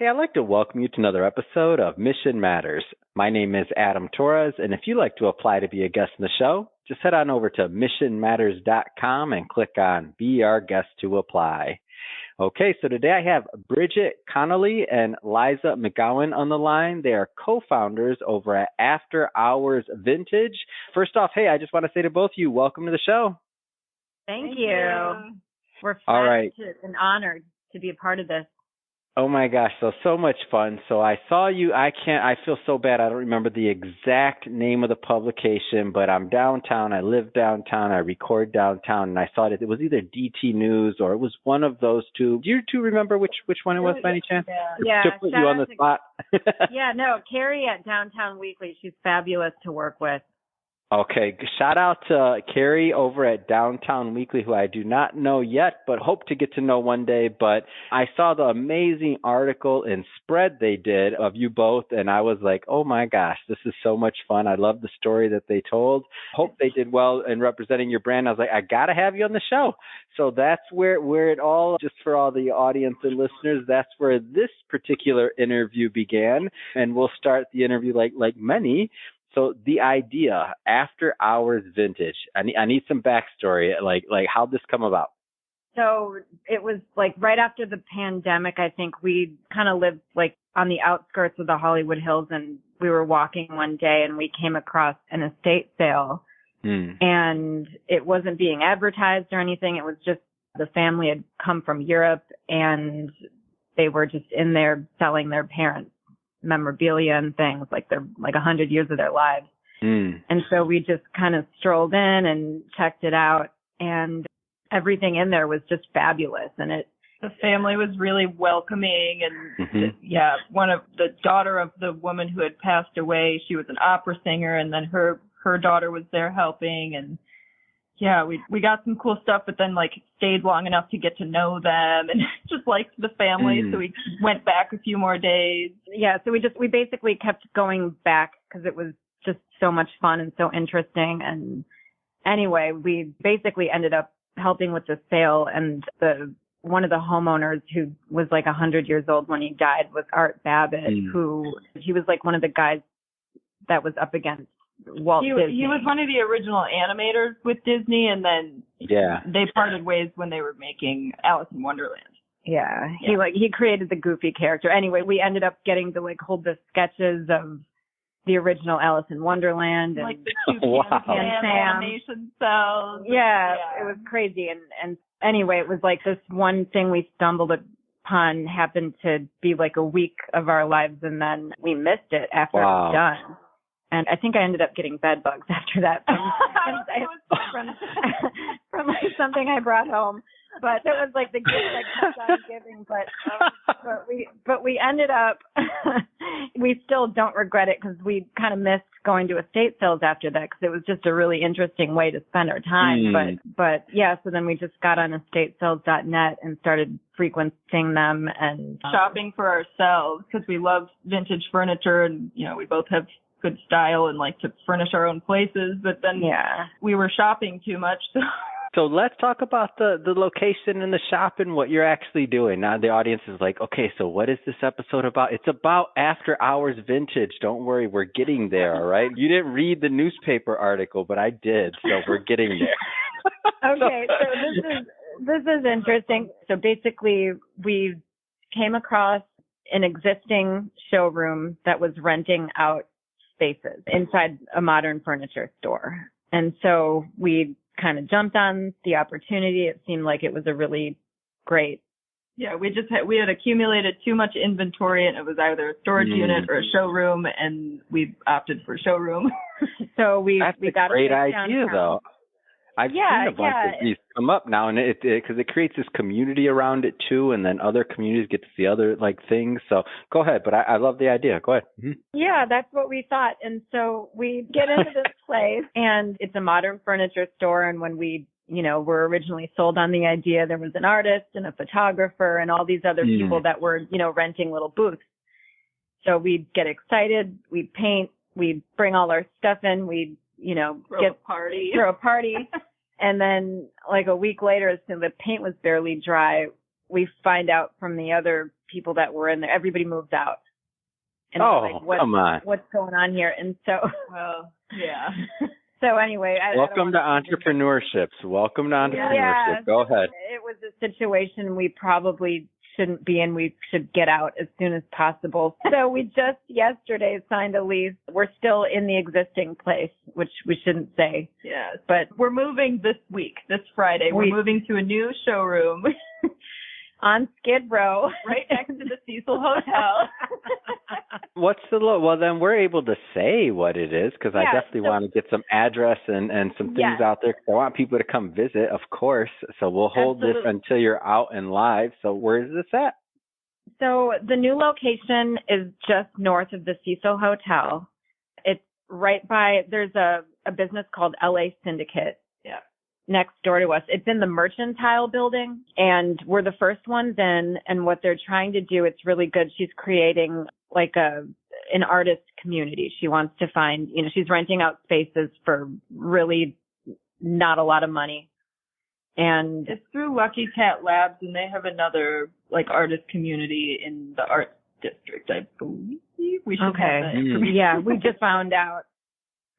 Hey, I'd like to welcome you to another episode of Mission Matters. My name is Adam Torres, and if you'd like to apply to be a guest in the show, just head on over to missionmatters.com and click on Be Our Guest to apply. Okay, so today I have Bridget Connolly and Liza McGowan on the line. They are co-founders over at After Hours Vintage. First off, hey, I just want to say to both of you, welcome to the show. Thank you. We're All right. and honored to be a part of this. Oh my gosh, so much fun. So I saw you, I feel so bad. I don't remember the exact name of the publication, but I'm downtown. I live downtown. I record downtown, and I saw it. It was either DT News or it was one of those two. Do you two remember which one it was by any chance? Yeah. To put you on the spot. Yeah, no, Carrie at Downtown Weekly. She's fabulous to work with. Okay, shout out to Carrie over at Downtown Weekly, who I do not know yet, but hope to get to know one day. But I saw the amazing article and spread they did of you both, and I was like, oh my gosh, this is so much fun. I love the story that they told. Hope they did well in representing your brand. I was like, I got to have you on the show. So that's where it all, just for all the audience and listeners, that's where this particular interview began. And we'll start the interview like many. So the idea, After Hours Vintage, I need some backstory, like how'd this come about? So it was like right after the pandemic. I think we kind of lived like on the outskirts of the Hollywood Hills, and we were walking one day and we came across an estate sale. And it wasn't being advertised or anything. It was just the family had come from Europe and they were just in there selling their parents' memorabilia and things, like they're like 100 years of their lives. And so we just kind of strolled in and checked it out, and everything in there was just fabulous. And the family was really welcoming, and one of the daughter of the woman who had passed away, she was an opera singer, and then her daughter was there helping, and yeah, we got some cool stuff, but then like stayed long enough to get to know them and just liked the family. So we went back a few more days. Yeah. So we basically kept going back because it was just so much fun and so interesting. And anyway, we basically ended up helping with the sale, and one of the homeowners who was like 100 years old when he died was Art Babbitt, he was like one of the guys that was up against Walt Disney. He was one of the original animators with Disney, and then they parted ways when they were making Alice in Wonderland. Yeah. He created the goofy character. Anyway, we ended up getting to like hold the sketches of the original Alice in Wonderland and like the two animation cells. Yeah, it was crazy. And anyway, it was like this one thing we stumbled upon happened to be like a week of our lives, and then we missed it after it was done. And I think I ended up getting bed bugs after that from like something I brought home. But that was like the gift I kept on giving. But we ended up, we still don't regret it because we kind of missed going to estate sales after that because it was just a really interesting way to spend our time. But yeah, so then we just got on estatesales.net and started frequenting them and shopping for ourselves because we love vintage furniture, and we both have good style and like to furnish our own places, but then we were shopping too much. So let's talk about the location and the shop and what you're actually doing. Now the audience is like, okay, so what is this episode about? It's about After Hours Vintage. Don't worry, we're getting there, all right? You didn't read the newspaper article, but I did, so we're getting there. Okay, so this is interesting. So basically, we came across an existing showroom that was renting out spaces inside a modern furniture store. And so we kind of jumped on the opportunity. It seemed like it was a really great. Yeah, we had accumulated too much inventory, and it was either a storage unit or a showroom, and we opted for showroom. So we got a great idea, though. I've seen a bunch of these come up now, and because it creates this community around it too, and then other communities get to see other like things. So go ahead, but I love the idea. Go ahead. Yeah, that's what we thought. And so we get into this place, and it's a modern furniture store. And when we, were originally sold on the idea, there was an artist and a photographer and all these other people that were, renting little booths. So we'd get excited, we'd paint, we'd bring all our stuff in, we'd throw a party. And then like a week later, as soon as the paint was barely dry, we find out from the other people that were in there. Everybody moved out. And come on. What's going on here? And so, well, yeah. So anyway, welcome to entrepreneurship. Welcome to entrepreneurship. Yeah, go ahead. It was a situation we probably shouldn't be in. We should get out as soon as possible. So we just yesterday signed a lease. We're still in the existing place, which we shouldn't say. Yes, but we're moving this week, this Friday. We're moving to a new showroom. On Skid Row. Right next to the Cecil Hotel. What's the well, then we're able to say what it is, because I definitely want to get some address and some things out there. I want people to come visit, of course. So we'll hold this until you're out and live. So where is this at? So the new location is just north of the Cecil Hotel. It's right by, there's a business called LA Syndicate. Yeah. Next door to us. It's in the Mercantile building, and we're the first ones in, and what they're trying to do, it's really good. She's creating like an artist community. She wants to find, she's renting out spaces for really not a lot of money. And it's through Lucky Cat Labs, and they have another like artist community in the Arts District, I believe. We should have that information. Yeah, we just found out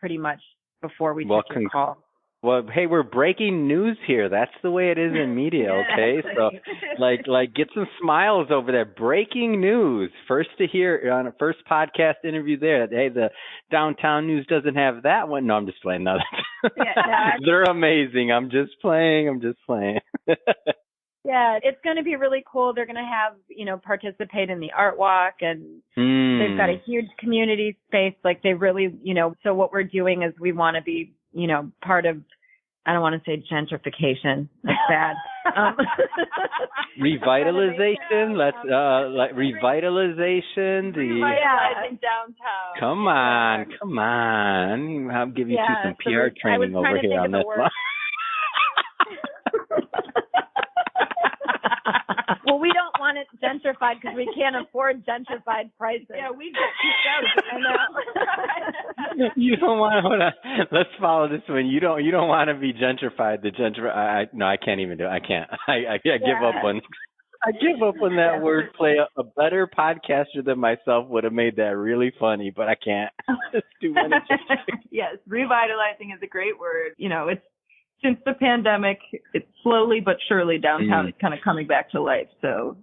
pretty much before we took your call. Well, hey, we're breaking news here. That's the way it is in media, okay? So, like, get some smiles over there. Breaking news. First to hear on a first podcast interview there. Hey, the Downtown News doesn't have that one. No, I'm just playing. No, they're amazing. I'm just playing. Yeah, it's going to be really cool. They're going to have, participate in the art walk, and they've got a huge community space. Like, they really, so what we're doing is we want to be, part of, I don't want to say gentrification. That's bad. Revitalization. Let's revitalization. Revitalizing downtown. Come on. I'll give you some PR training over here on this one. Well, we don't want it gentrified because we can't afford gentrified prices. Yeah, we get kicked out. I know. You don't want to. Let's follow this one. You don't want to be gentrified. No, I can't even do it. I can't. I give up on. I give up on that wordplay. A better podcaster than myself would have made that really funny, but I can't. It's too many. Yes, revitalizing is a great word. It's. Since the pandemic, it's slowly but surely downtown is kind of coming back to life. So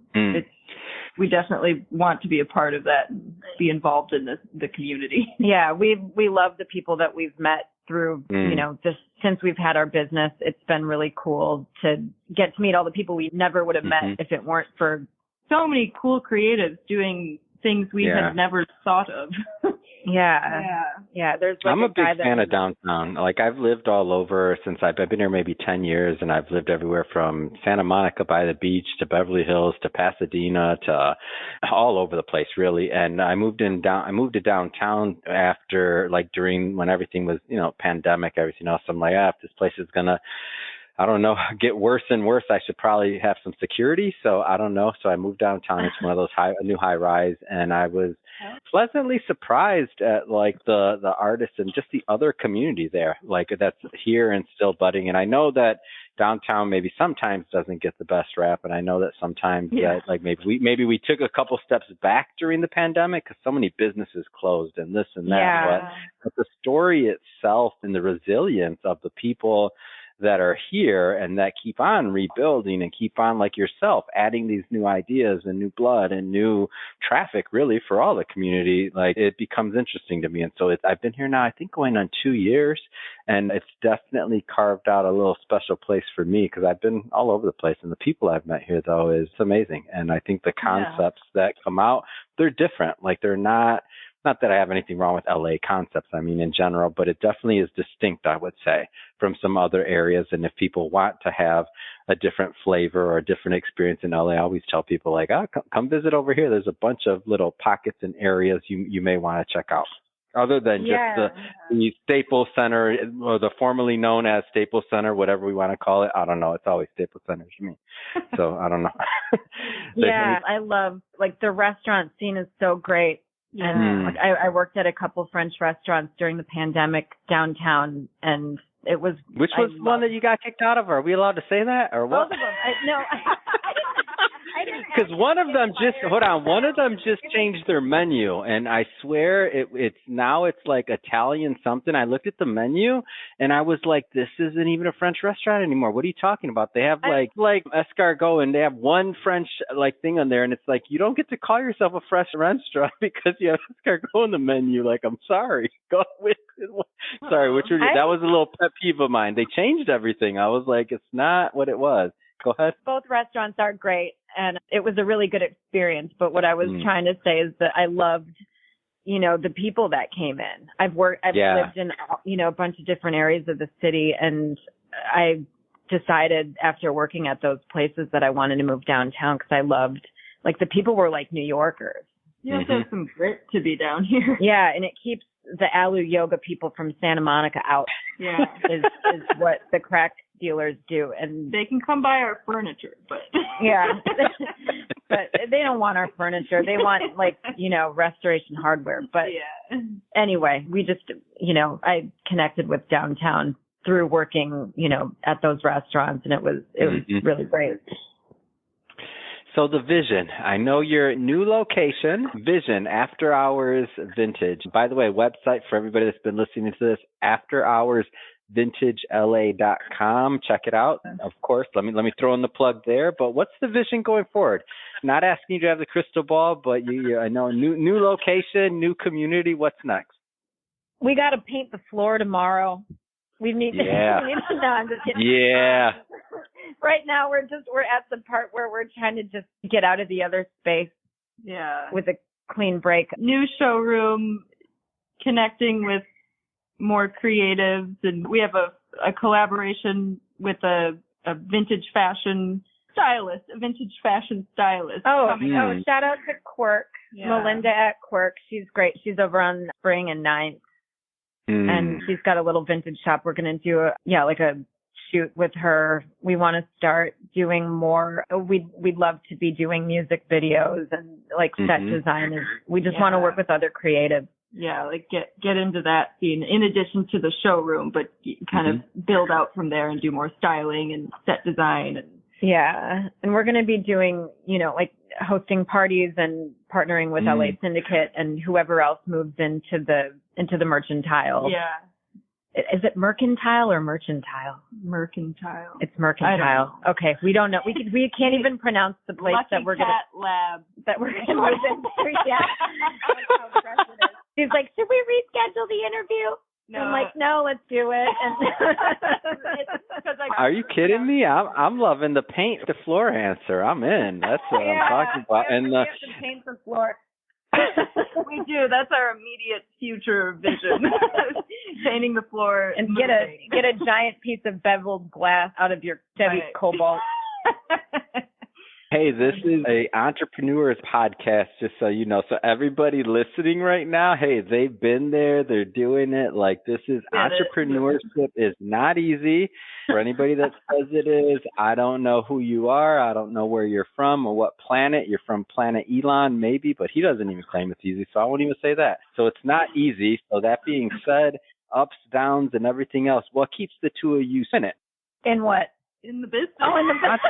we definitely want to be a part of that and be involved in the community. Yeah, we love the people that we've met through, just since we've had our business. It's been really cool to get to meet all the people we never would have met if it weren't for so many cool creatives doing things we had never thought of. Yeah. There's I'm a big fan of downtown. Like, I've lived all over since I've been here maybe 10 years, and I've lived everywhere from Santa Monica by the beach to Beverly Hills to Pasadena to all over the place, really. And I moved to downtown after, like, during when everything was, pandemic, everything else. I'm like, if this place is gonna, I don't know, get worse and worse, I should probably have some security. So I don't know. So I moved downtown. It's one of those new high rise, and I was pleasantly surprised at like the artists and just the other community there, like that's here and still budding. And I know that downtown maybe sometimes doesn't get the best rap, and I know that sometimes that like maybe we took a couple steps back during the pandemic because so many businesses closed and this and that. But the story itself and the resilience of the people that are here and that keep on rebuilding and keep on, like yourself, adding these new ideas and new blood and new traffic really for all the community, like it becomes interesting to me. And so I've been here now, I think going on 2 years, and it's definitely carved out a little special place for me because I've been all over the place, and the people I've met here though is amazing. And I think the concepts that come out, they're different. Like they're not that I have anything wrong with LA concepts, I mean, in general, but it definitely is distinct, I would say, from some other areas. And if people want to have a different flavor or a different experience in LA, I always tell people like, come visit over here. There's a bunch of little pockets and areas you may want to check out. Other than just the Staples Center, or the formerly known as Staples Center, whatever we want to call it. I don't know. It's always Staples Center to me. So I don't know. I love, like, the restaurant scene is so great. And like, I worked at a couple French restaurants during the pandemic downtown, and it was... Which was one that you got kicked out of? Are we allowed to say that? Or what? Both of them. I Because one of them just changed their menu, and I swear it's like Italian something. I looked at the menu, and I was like, this isn't even a French restaurant anymore. What are you talking about? They have like escargot, and they have one French like thing on there, and it's like, you don't get to call yourself a fresh restaurant because you have escargot on the menu. Like, I'm sorry. Go with it. Sorry, that was a little pet peeve of mine. They changed everything. I was like, it's not what it was. Go ahead. Both restaurants are great, and it was a really good experience. But what I was trying to say is that I loved, the people that came in. I've lived in, a bunch of different areas of the city, and I decided after working at those places that I wanted to move downtown because I loved, like, the people were like New Yorkers. You have to have some grit to be down here. Yeah, and it keeps the Alu yoga people from Santa Monica out. Yeah, is what the crack dealers do, and they can come buy our furniture, but yeah, but they don't want our furniture. They want restoration hardware. But anyway, we just I connected with downtown through working at those restaurants, and it was really great. So the Vision, I know your new location, Vision, After Hours Vintage. By the way, website for everybody that's been listening to this, afterhoursvintagela.com. Check it out. Of course, let me throw in the plug there. But what's the vision going forward? Not asking you to have the crystal ball, but I know a new location, new community. What's next? We got to paint the floor tomorrow. We need to. Yeah. No, I'm just kidding. Yeah. Right now, we're at the part where we're trying to just get out of the other space. Yeah. With a clean break. New showroom, connecting with more creatives, and we have a collaboration with a vintage fashion stylist. Oh, shout out to Quirk, Melinda at Quirk. She's great. She's over on Spring and 9th. And she's got a little vintage shop. We're going to do a shoot with her. We want to start doing more. We'd love to be doing music videos and like set design. We just want to work with other creatives. Yeah, like get into that scene in addition to the showroom, but kind of build out from there and do more styling and set design. And we're going to be doing, like hosting parties and partnering with LA Syndicate and whoever else moves into the mercantile. Yeah. Is it mercantile or merchantile? Mercantile. It's mercantile. Okay, we don't know. We can't even pronounce the place that we're gonna lab that we're gonna move into. Yeah. She's like, should we reschedule the interview? No. I'm like, no, let's do it. And are you kidding me? I'm loving the paint the floor answer. I'm in. That's what I'm talking about. And we have to paint the floor. We do. That's our immediate future vision. Painting the floor and get a giant piece of beveled glass out of your Chevy Cobalt. Hey, this is a entrepreneurs podcast, just so you know. So everybody listening right now, hey, they've been there. They're doing it. Like, this is entrepreneurship is not easy. For anybody that says it is, I don't know who you are. I don't know where you're from or what planet. You're from planet Elon, maybe, but he doesn't even claim it's easy, so I won't even say that. So it's not easy. So that being said, ups, downs, and everything else, what keeps the two of you in it? In what? In the business. Oh, in the business.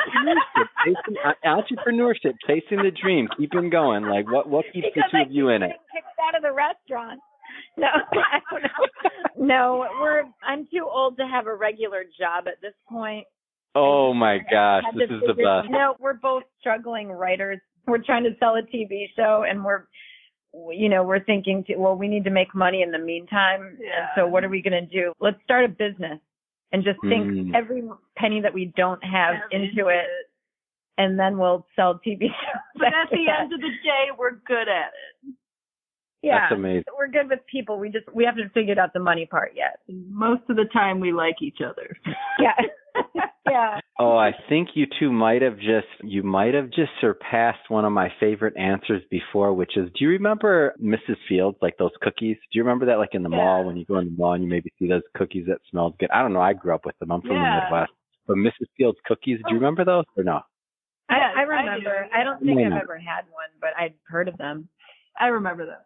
Entrepreneurship, chasing the dream, keeping going. Like, what keeps the two of you in it? Kicked out of the restaurant. No, I don't know. No, I'm too old to have a regular job at this point. Oh my gosh, this is the best. No, we're both struggling writers. We're trying to sell a TV show, and we're thinking, we need to make money in the meantime. Yeah. And so what are we going to do? Let's start a business. And just think every penny that we don't have into it, and then we'll sell TV shows. But at the end of the day, we're good at it. Yeah, that's amazing. We're good with people. We haven't figured out the money part yet. Most of the time, we like each other. Yeah. Yeah. Oh, I think you two might have just surpassed one of my favorite answers before, which is, do you remember Mrs. Fields, like those cookies? Do you remember that, like in the mall, when you go in the mall and you maybe see those cookies that smelled good? I don't know. I grew up with them. I'm from the Midwest. But Mrs. Fields cookies, do you remember those or no? I remember. I don't think I've ever had one, but I've heard of them. I remember them.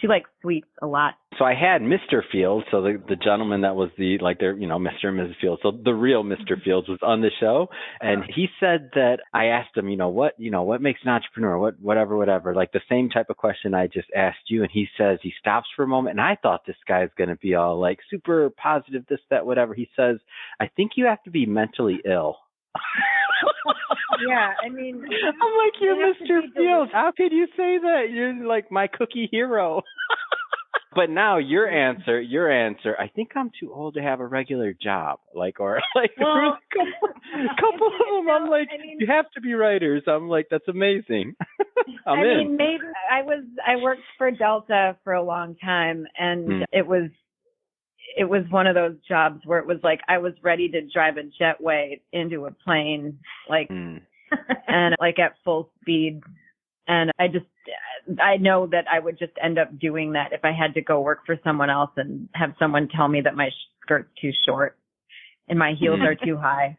She likes sweets a lot. So I had Mr. Fields, so the gentleman that was Mr. and Mrs. Fields, so the real Mr. Fields was on the show, and he said that I asked him, what makes an entrepreneur, whatever, like the same type of question I just asked you, and he says, he stops for a moment, and I thought this guy's going to be all like super positive, this, that, whatever. He says, I think you have to be mentally ill. Yeah, I mean, I'm like, you're Mr. Fields. How could you say that? You're like my cookie hero. But now your answer, I think I'm too old to have a regular job. Well, a couple of them, I'm like, you have to be writers. I'm like, that's amazing. I mean, maybe I worked for Delta for a long time, and it was one of those jobs where it was like I was ready to drive a jetway into a plane, and like at full speed. And I know that I would just end up doing that if I had to go work for someone else and have someone tell me that my skirt's too short and my heels are too high.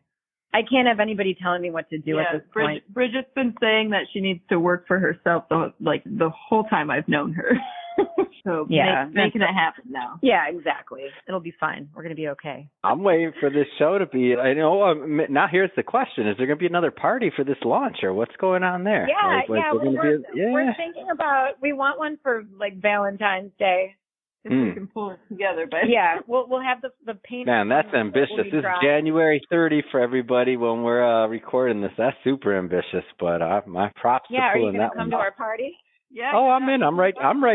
I can't have anybody telling me what to do at this point. Bridget's been saying that she needs to work for herself the whole time I've known her. So making it happen now. Yeah, exactly. It'll be fine. We're going to be okay. I'm waiting for this show to be, now here's the question. Is there going to be another party for this launch, or what's going on there? We're thinking about, we want one for like Valentine's Day. If we can pull it together. But yeah, we'll have the paint. Man, that's ambitious. This is January 30 for everybody when we're recording this. That's super ambitious, but my props to pulling that one. Yeah, are you going to come to our party? Yeah. Oh, I'm in. I'm right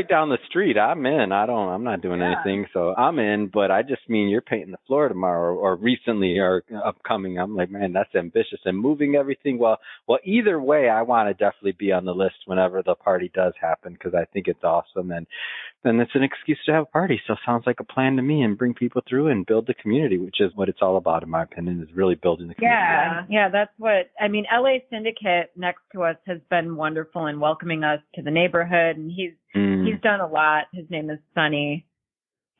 down the street. I'm in. I'm not doing anything, so I'm in. But I just mean you're painting the floor tomorrow, or recently, or upcoming. I'm like, man, that's ambitious, and moving everything. Well, either way, I want to definitely be on the list whenever the party does happen, because I think it's awesome, and then it's an excuse to have a party. So it sounds like a plan to me, and bring people through and build the community, which is what it's all about, in my opinion, is really building the community. Yeah, that's what I mean. LA Syndicate next to us has been wonderful in welcoming us to the neighborhood, and he's done a lot. His name is Sonny,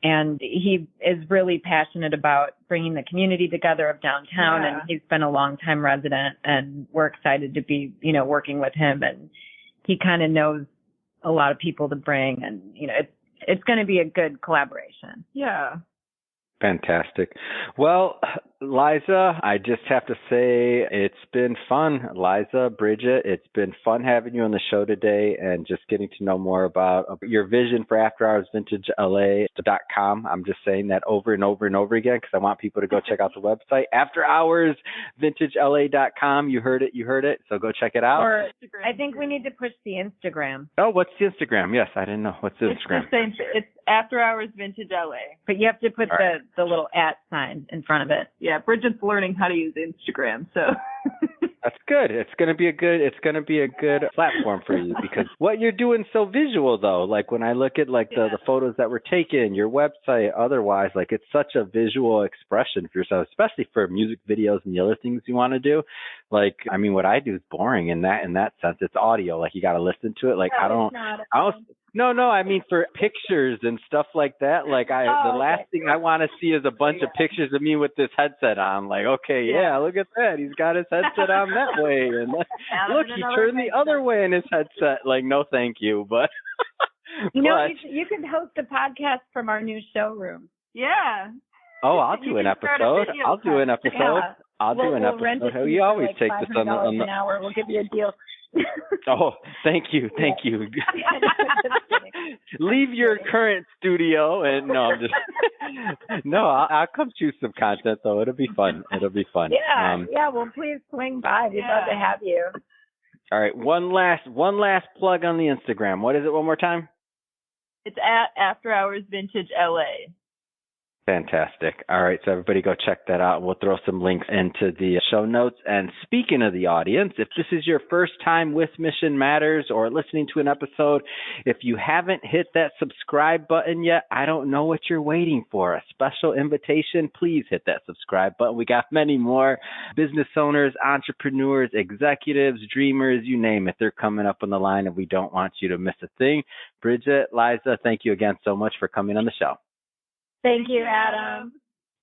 and he is really passionate about bringing the community together of downtown, and he's been a longtime resident, and we're excited to be, working with him, and he kind of knows a lot of people to bring, and, it's going to be a good collaboration. Yeah. Fantastic. Well, Liza, I just have to say it's been fun. Liza, Bridget, it's been fun having you on the show today and just getting to know more about your vision for AfterHoursVintageLA.com. I'm just saying that over and over and over again because I want people to go check out the website. AfterHoursVintageLA.com. You heard it. So go check it out. Or I think we need to push the Instagram. Oh, what's the Instagram? Yes, I didn't know. What's the Instagram? It's the same. It's After Hours Vintage LA. But you have to put the little @ sign in front of it. Yeah, Bridget's learning how to use Instagram, so that's good. It's gonna be a good platform for you, because what you're doing so visual though. Like when I look at the photos that were taken, your website, otherwise, like it's such a visual expression for yourself, especially for music videos and the other things you want to do. Like, I mean, what I do is boring in that sense. It's audio. Like you got to listen to it. Like No, I mean for pictures and stuff like that. Like the last thing I want to see is a bunch of pictures of me with this headset on. Like, okay, look at that. He's got his headset on that way, and look, he turned the other way in his headset. Like, no, thank you, but you could host a podcast from our new showroom. Yeah. Oh, I'll do an episode. I'll do an episode. You always take this on an hour. We'll give you a deal. Oh, thank you. Leave your current studio and I'll come choose some content though. It'll be fun. Yeah. Well, please swing by. We'd love to have you. All right. One last plug on the Instagram. What is it one more time? It's at After Hours Vintage LA. Fantastic. All right, so everybody go check that out. We'll throw some links into the show notes. And speaking of the audience, if this is your first time with Mission Matters or listening to an episode, if you haven't hit that subscribe button yet, I don't know what you're waiting for. A special invitation, please hit that subscribe button. We got many more business owners, entrepreneurs, executives, dreamers, you name it. They're coming up on the line, and we don't want you to miss a thing. Bridget, Liza, thank you again so much for coming on the show. Thank you, Adam.